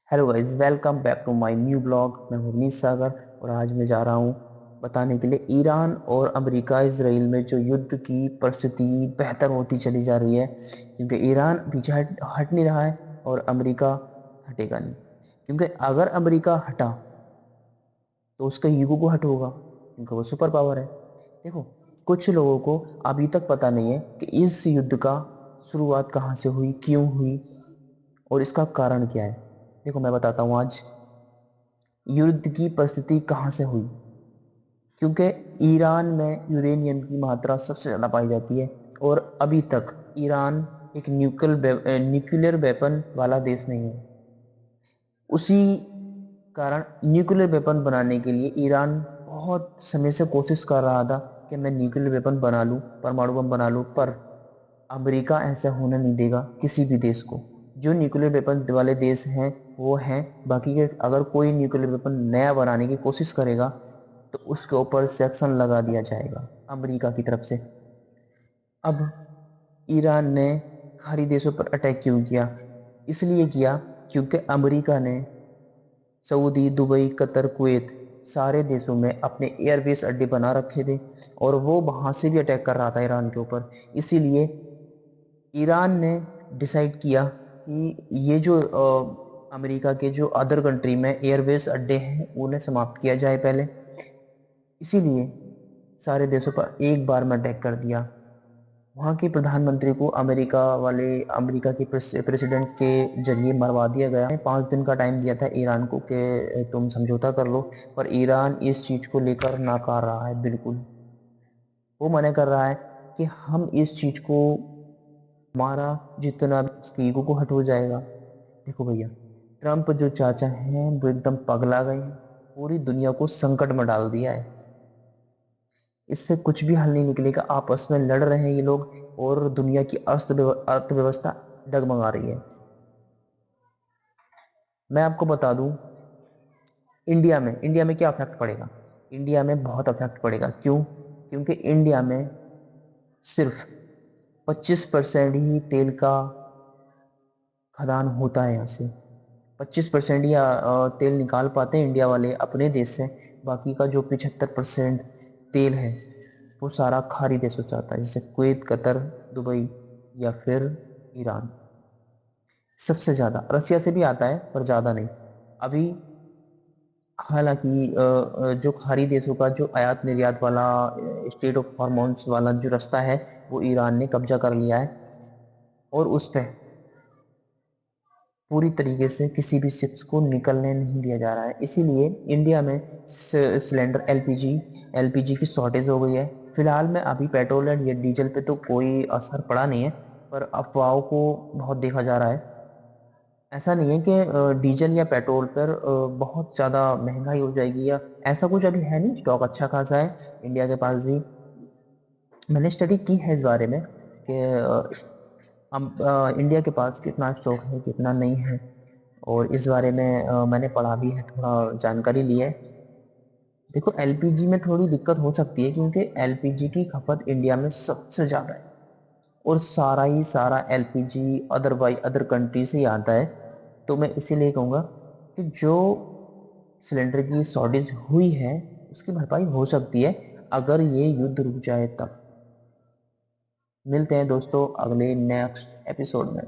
Hello guys, welcome back to my new blog. मैं हूं नीस सागर और आज मैं जा रहा हूं बताने के लिए ईरान और अमेरिका इसराइल में जो युद्ध की परिस्थिति बेहतर होती चली जा रही है। क्योंकि ईरान पीछे हट नहीं रहा है और अमेरिका हटेगा नहीं। क्योंकि अगर अमेरिका हटा तो उसका ईगो को हट होगा, क्योंकि वो सुपर पावर है। देखो, कुछ लोगों को अभी तक पता नहीं है कि इस युद्ध का शुरुआत कहाँ से हुई, क्यों हुई और इसका कारण क्या है। देखो, मैं बताता हूँ आज युद्ध की परिस्थिति कहाँ से हुई। क्योंकि ईरान में यूरेनियम की मात्रा सबसे ज्यादा पाई जाती है और अभी तक ईरान एक न्यूक्लियर वेपन वाला देश नहीं है। उसी कारण न्यूक्लियर वेपन बनाने के लिए ईरान बहुत समय से कोशिश कर रहा था कि मैं न्यूक्लियर वेपन बना लूं, परमाणु बम बना लूं, पर अमेरिका ऐसा होने नहीं देगा किसी भी देश को। जो न्यूक्लियर वेपन वाले देश हैं वो हैं, बाकी के अगर कोई न्यूक्लियर वेपन नया बनाने की कोशिश करेगा तो उसके ऊपर सेक्शन लगा दिया जाएगा अमेरिका की तरफ से। अब ईरान ने खाड़ी देशों पर अटैक क्यों किया? इसलिए किया क्योंकि अमेरिका ने सऊदी, दुबई, कतर, कुवैत सारे देशों में अपने एयरबेस अड्डे बना रखे थे और वो वहां से भी अटैक कर रहा था ईरान के ऊपर। इसीलिए ईरान ने डिसाइड किया कि ये जो अमेरिका के जो अदर कंट्री में एयरबेस अड्डे हैं उन्हें समाप्त किया जाए पहले। इसीलिए सारे देशों पर एक बार में अटैक कर दिया। वहां के प्रधानमंत्री को अमेरिका के प्रेसिडेंट के जरिए मरवा दिया गया। 5 दिन का टाइम दिया था ईरान को कि तुम समझौता कर लो, पर ईरान इस चीज को लेकर नाकार रहा है। बिल्कुल वो मना कर रहा है कि हम इस चीज को, हमारा जितना भी उसकी ईगो को हट हो जाएगा। देखो भैया, ट्रम्प जो चाचा हैं वो एकदम पगला गए हैं, पूरी दुनिया को संकट में डाल दिया है। इससे कुछ भी हल नहीं निकलेगा, आपस में लड़ रहे हैं ये लोग और दुनिया की अर्थव्यवस्था डगमगा रही है। मैं आपको बता दूं, इंडिया में क्या इफेक्ट पड़ेगा। इंडिया में बहुत इफेक्ट पड़ेगा। क्यों? क्योंकि इंडिया में सिर्फ 25% ही तेल का खदान होता है। यहाँ से 25% या तेल निकाल पाते हैं इंडिया वाले अपने देश से। बाकी का जो 75% तेल है वो सारा खाड़ी देशों से आता है, जैसे कुवैत, कतर, दुबई या फिर ईरान। सबसे ज्यादा रसिया से भी आता है पर ज्यादा नहीं अभी। हालांकि जो खाड़ी देशों का जो आयात निर्यात वाला स्टेट ऑफ हॉर्मोन्स वाला जो रास्ता है वो ईरान ने कब्जा कर लिया है और उस पे पूरी तरीके से किसी भी शिप्स को निकलने नहीं दिया जा रहा है। इसीलिए इंडिया में सिलेंडर एलपीजी की शॉर्टेज हो गई है। फिलहाल में अभी पेट्रोल एंड या डीजल पे तो कोई असर पड़ा नहीं है, पर अफवाहों को बहुत देखा जा रहा है। ऐसा नहीं है कि डीजल या पेट्रोल पर बहुत ज्यादा महंगाई हो जाएगी या ऐसा कुछ अभी है नहीं। स्टॉक अच्छा खासा है इंडिया के पास भी। मैंने स्टडी की है इस बारे में कि हम इंडिया के पास कितना स्टॉक है कितना नहीं है, और इस बारे में मैंने पढ़ा भी है, थोड़ा जानकारी ली है। देखो, एलपीजी में थोड़ी दिक्कत हो सकती है क्योंकि एलपीजी की खपत इंडिया में सबसे ज्यादा है और सारा ही सारा एलपीजी अदर कंट्री से ही आता है। तो मैं इसीलिए कहूंगा कि जो सिलेंडर की शॉर्टेज हुई है उसकी भरपाई हो सकती है अगर ये युद्ध रुक जाए तब। मिलते हैं दोस्तों अगले नेक्स्ट एपिसोड में।